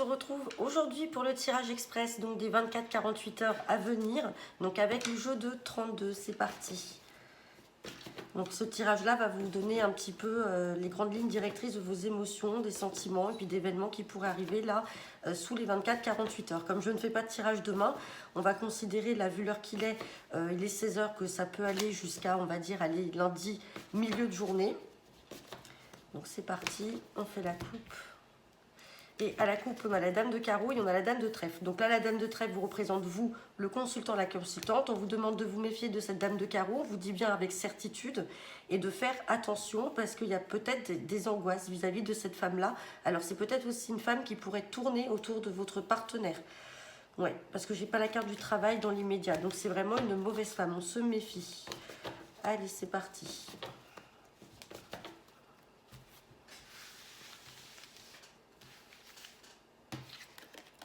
retrouve aujourd'hui pour le tirage express donc des 24-48 heures à venir, donc avec le jeu de 32. C'est parti. Donc ce tirage-là va vous donner un petit peu les grandes lignes directrices de vos émotions, des sentiments et puis d'événements qui pourraient arriver là sous les 24-48 heures. Comme je ne fais pas de tirage demain, on va considérer, là vu l'heure qu'il est, il est 16 heures, que ça peut aller jusqu'à, on va dire, aller lundi, milieu de journée. Donc c'est parti, on fait la coupe. Et à la coupe, on a la dame de carreau et on a la dame de trèfle. Donc là, la dame de trèfle vous représente vous, le consultant, la consultante. On vous demande de vous méfier de cette dame de carreau. On vous dit bien avec certitude et de faire attention parce qu'il y a peut-être des angoisses vis-à-vis de cette femme-là. Alors c'est peut-être aussi une femme qui pourrait tourner autour de votre partenaire. Ouais, parce que j'ai pas la carte du travail dans l'immédiat. Donc c'est vraiment une mauvaise femme. On se méfie. Allez, c'est parti.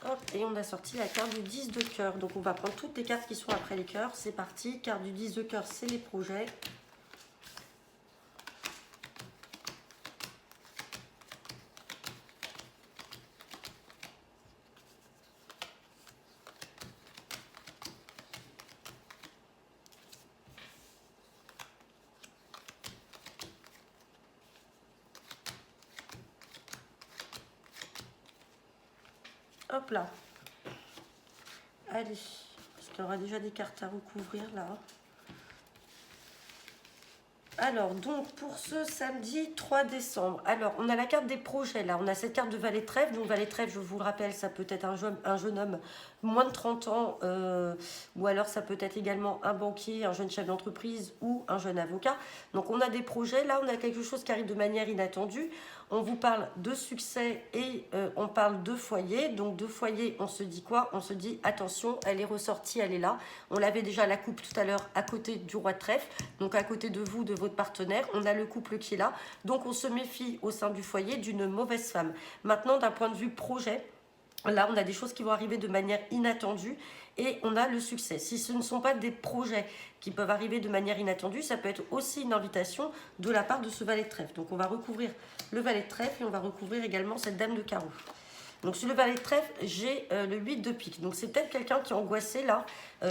Hop, et on a sorti la carte du 10 de cœur. Donc on va prendre toutes les cartes qui sont après les cœurs. C'est parti. Carte du 10 de cœur, c'est les projets. Hop là. Allez, parce qu'il y aura déjà des cartes à recouvrir là. Alors, donc, pour ce samedi 3 décembre, alors, on a la carte des projets, là. On a cette carte de valet de trèfle. Donc, valet de trèfle, je vous le rappelle, ça peut être un jeune homme moins de 30 ans, ou alors ça peut être également un banquier, un jeune chef d'entreprise ou un jeune avocat. Donc, on a des projets. Là, on a quelque chose qui arrive de manière inattendue. On vous parle de succès et on parle de foyer. Donc, de foyer, on se dit quoi? On se dit, attention, elle est ressortie, elle est là. On l'avait déjà la coupe tout à l'heure à côté du roi de trèfle. Donc, à côté de vous, de votre partenaire, on a le couple qui est là. Donc, on se méfie au sein du foyer d'une mauvaise femme. Maintenant, d'un point de vue projet, là, on a des choses qui vont arriver de manière inattendue et on a le succès. Si ce ne sont pas des projets qui peuvent arriver de manière inattendue, ça peut être aussi une invitation de la part de ce valet de trèfle. Donc, on va recouvrir le valet de trèfle et on va recouvrir également cette dame de carreau. Donc, sur le valet de trèfle, j'ai le 8 de pique. Donc, c'est peut-être quelqu'un qui est angoissé là,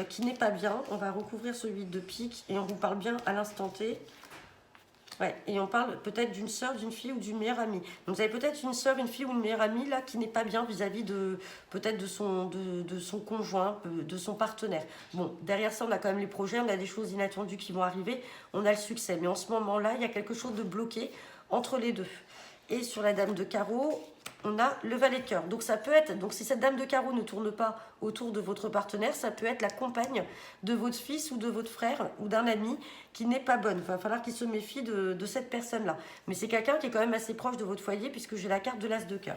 qui n'est pas bien. On va recouvrir ce 8 de pique et on vous parle bien à l'instant T. Ouais, et on parle peut-être d'une sœur, d'une fille ou d'une meilleure amie. Donc vous avez peut-être une sœur, une fille ou une meilleure amie là qui n'est pas bien vis-à-vis de peut-être de son conjoint, de son partenaire. Bon, derrière ça, on a quand même les projets, on a des choses inattendues qui vont arriver, on a le succès. Mais en ce moment-là, il y a quelque chose de bloqué entre les deux. Et sur la dame de carreau, on a le valet de cœur. Donc ça peut être, donc si cette dame de carreau ne tourne pas autour de votre partenaire, ça peut être la compagne de votre fils ou de votre frère ou d'un ami qui n'est pas bonne. Il va falloir qu'il se méfie de cette personne-là. Mais c'est quelqu'un qui est quand même assez proche de votre foyer puisque j'ai la carte de l'as de cœur.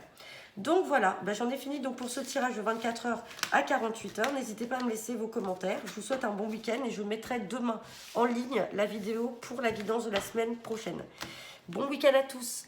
Donc voilà, ben j'en ai fini donc pour ce tirage de 24 heures à 48 heures. N'hésitez pas à me laisser vos commentaires. Je vous souhaite un bon week-end et je mettrai demain en ligne la vidéo pour la guidance de la semaine prochaine. Bon week-end à tous!